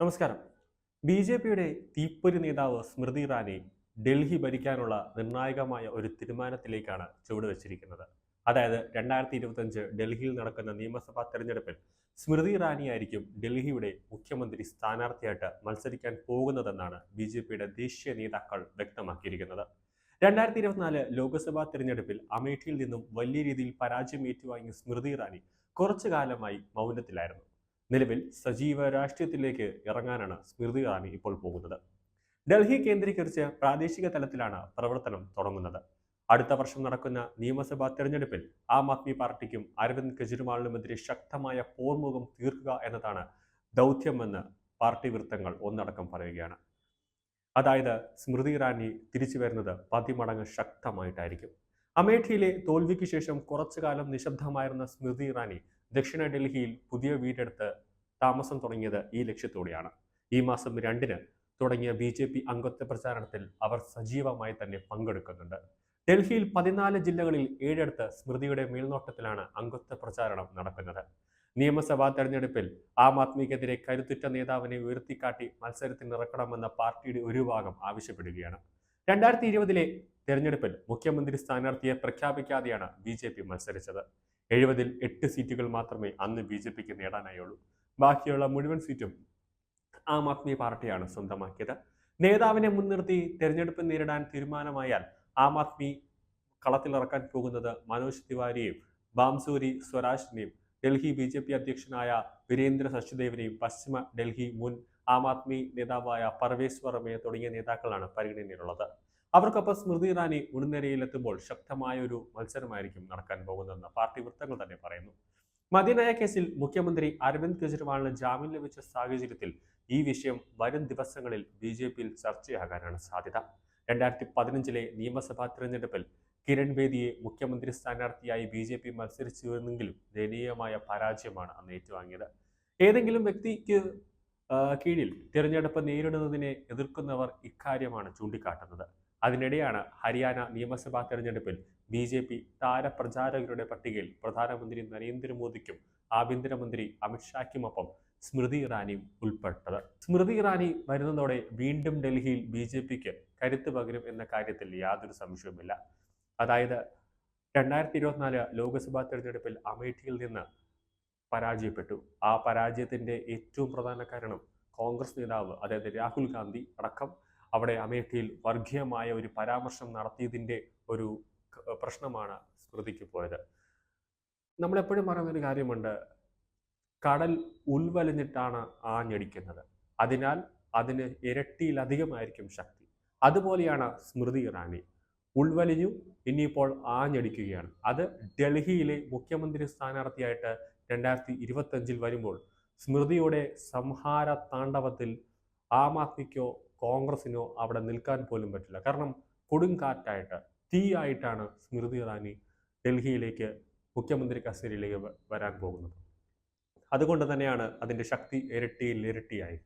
നമസ്കാരം. ബി.ജെ.പിയുടെ തീപ്പൊരി നേതാവ് സ്മൃതി ഇറാനി ഡൽഹി ഭരിക്കാനുള്ള നിർണായകമായ ഒരു തീരുമാനത്തിലേക്കാണ് ചുവടുവെച്ചിരിക്കുന്നത്. അതായത് 2025 ഡൽഹിയിൽ നടക്കുന്ന നിയമസഭാ തെരഞ്ഞെടുപ്പിൽ സ്മൃതി ഇറാനിയായിരിക്കും ഡൽഹിയുടെ മുഖ്യമന്ത്രി സ്ഥാനാർത്ഥിയായിട്ട് മത്സരിക്കാൻ പോകുന്നതെന്നാണ് ബി.ജെ.പിയുടെ ദേശീയ നേതാക്കൾ വ്യക്തമാക്കിയിരിക്കുന്നത്. 2024 ലോക്സഭാ തെരഞ്ഞെടുപ്പിൽ അമേഠിയിൽ നിന്നും വലിയ രീതിയിൽ പരാജയം ഏറ്റുവാങ്ങിയ സ്മൃതി ഇറാനി കുറച്ചു കാലമായി മൗനത്തിലായിരുന്നു. നിലവിൽ സജീവ രാഷ്ട്രീയത്തിലേക്ക് ഇറങ്ങാനാണ് സ്മൃതി ഇറാനി ഇപ്പോൾ പോകുന്നത്. ഡൽഹി കേന്ദ്രീകരിച്ച് പ്രാദേശിക തലത്തിലാണ് പ്രവർത്തനം തുടങ്ങുന്നത്. അടുത്ത വർഷം നടക്കുന്ന നിയമസഭാ തെരഞ്ഞെടുപ്പിൽ ആം ആദ്മി പാർട്ടിക്കും അരവിന്ദ് കെജ്രിവാളിനുമെതിരെ ശക്തമായ പോർമുഖം തീർക്കുക എന്നതാണ് ദൗത്യമെന്ന് പാർട്ടി വൃത്തങ്ങൾ ഒന്നടക്കം പറയുകയാണ്. അതായത് സ്മൃതി ഇറാനി തിരിച്ചു വരുന്നത് 10 മടങ്ങ് ശക്തമായിട്ടായിരിക്കും. അമേഠിയിലെ തോൽവിക്ക് ശേഷം കുറച്ചു കാലം നിശബ്ദമായിരുന്ന സ്മൃതി ഇറാനി ദക്ഷിണ ഡൽഹിയിൽ പുതിയ വീടെടുത്ത് താമസം തുടങ്ങിയത് ഈ ലക്ഷ്യത്തോടെയാണ്. ഈ മാസം 2-ന് തുടങ്ങിയ ബി.ജെ.പി അംഗത്വ പ്രചാരണത്തിൽ അവർ സജീവമായി തന്നെ പങ്കെടുക്കുന്നുണ്ട്. ഡൽഹിയിൽ 14 ജില്ലകളിൽ 7 സ്മൃതിയുടെ മേൽനോട്ടത്തിലാണ് അംഗത്വ പ്രചാരണം നടക്കുന്നത്. നിയമസഭാ തെരഞ്ഞെടുപ്പിൽ ആം ആദ്മിക്കെതിരെ കരുത്തുറ്റ നേതാവിനെ ഉയർത്തിക്കാട്ടി മത്സരത്തിനിറക്കണമെന്ന പാർട്ടിയുടെ ഒരു ഭാഗം ആവശ്യപ്പെടുകയാണ്. 2020 തെരഞ്ഞെടുപ്പിൽ മുഖ്യമന്ത്രി സ്ഥാനാർത്ഥിയെ പ്രഖ്യാപിക്കാതെയാണ് ബി.ജെ.പി മത്സരിച്ചത്. 70-ൽ 8 സീറ്റുകൾ മാത്രമേ അന്ന് ബി.ജെ.പിക്ക് നേടാനായുള്ളൂ. ബാക്കിയുള്ള മുഴുവൻ സീറ്റും ആം ആദ്മി പാർട്ടിയാണ് സ്വന്തമാക്കിയത്. നേതാവിനെ മുൻനിർത്തി തെരഞ്ഞെടുപ്പ് നേരിടാൻ തീരുമാനമായാൽ ആം ആദ്മി കളത്തിലിറക്കാൻ പോകുന്നത് മനോജ് തിവാരിയെയും ബാംസൂരി സ്വരാജിനെയും ഡൽഹി ബി.ജെ.പി അധ്യക്ഷനായ വീരേന്ദ്ര സച്ദേവിനെയും പശ്ചിമ ഡൽഹി മുൻ ആം ആദ്മി നേതാവായ പർവേസ് വർമ്മയെ തുടങ്ങിയ നേതാക്കളാണ് പരിഗണനയിലുള്ളത്. അവർക്കൊപ്പം സ്മൃതി ഇറാനി മുൻനിരയിലെത്തുമ്പോൾ ശക്തമായ ഒരു മത്സരമായിരിക്കും നടക്കാൻ പോകുന്നതെന്ന് പാർട്ടി വൃത്തങ്ങൾ തന്നെ പറയുന്നു. മദ്യനയ കേസിൽ മുഖ്യമന്ത്രി അരവിന്ദ് കെജ്രിവാളിന് ജാമ്യം ലഭിച്ച സാഹചര്യത്തിൽ ഈ വിഷയം വരും ദിവസങ്ങളിൽ ബി.ജെ.പിയിൽ ചർച്ചയാകാനാണ് സാധ്യത. 2015 നിയമസഭാ തെരഞ്ഞെടുപ്പിൽ കിരൺ ബേദിയെ മുഖ്യമന്ത്രി സ്ഥാനാർത്ഥിയായി ബി.ജെ.പി മത്സരിച്ചിരുന്നെങ്കിലും ദയനീയമായ പരാജയമാണ് അന്ന് ഏറ്റുവാങ്ങിയത്. ഏതെങ്കിലും വ്യക്തിക്ക് കീഴിൽ തിരഞ്ഞെടുപ്പ് നേരിടുന്നതിനെ എതിർക്കുന്നവർ ഇക്കാര്യമാണ് ചൂണ്ടിക്കാട്ടുന്നത്. അതിനിടെയാണ് ഹരിയാന നിയമസഭാ തെരഞ്ഞെടുപ്പിൽ ബി.ജെ.പി താരപ്രചാരകരുടെ പട്ടികയിൽ പ്രധാനമന്ത്രി നരേന്ദ്രമോദിക്കും ആഭ്യന്തരമന്ത്രി അമിത്ഷായ്ക്കുമൊപ്പം സ്മൃതി ഇറാനിയും ഉൾപ്പെട്ടത്. സ്മൃതി ഇറാനി വരുന്നതോടെ വീണ്ടും ഡൽഹിയിൽ ബി.ജെ.പിക്ക് കരുത്ത് പകരും എന്ന കാര്യത്തിൽ യാതൊരു സംശയവുമില്ല. അതായത് 2024 ലോക്സഭാ തെരഞ്ഞെടുപ്പിൽ അമേഠിയിൽ നിന്ന് പരാജയപ്പെട്ടു. ആ പരാജയത്തിന്റെ ഏറ്റവും പ്രധാന കാരണം കോൺഗ്രസ് നേതാവ് അതായത് രാഹുൽ ഗാന്ധി അടക്കം അവിടെ അമേഠിയിൽ വർഗീയമായ ഒരു പരാമർശം നടത്തിയതിൻ്റെ ഒരു പ്രശ്നമാണ് സ്മൃതിക്ക് പോയത്. നമ്മളെപ്പോഴും പറയുന്നൊരു കാര്യമുണ്ട്, കടൽ ഉൾവലിഞ്ഞിട്ടാണ് ആഞ്ഞടിക്കുന്നത്, അതിനാൽ അതിന് ഇരട്ടിയിലധികമായിരിക്കും ശക്തി. അതുപോലെയാണ് സ്മൃതി ഇറാനി. ഉൾവലിഞ്ഞു, ഇനിയിപ്പോൾ ആഞ്ഞടിക്കുകയാണ്. അത് ഡൽഹിയിലെ മുഖ്യമന്ത്രി സ്ഥാനാർത്ഥിയായിട്ട് 2025 വരുമ്പോൾ സ്മൃതിയുടെ സംഹാര താണ്ഡവത്തിൽ ആം ആദ്മിക്കോ കോൺഗ്രസിനോ അവിടെ നിൽക്കാൻ പോലും പറ്റില്ല. കാരണം കൊടുങ്കാറ്റായിട്ട് തീയായിട്ടാണ് സ്മൃതി ഇറാനി ഡൽഹിയിലേക്ക് മുഖ്യമന്ത്രി കസേരയിലേക്ക് വരാൻ പോകുന്നത്. അതുകൊണ്ട് തന്നെയാണ് അതിൻ്റെ ശക്തി ഇരട്ടിയായി.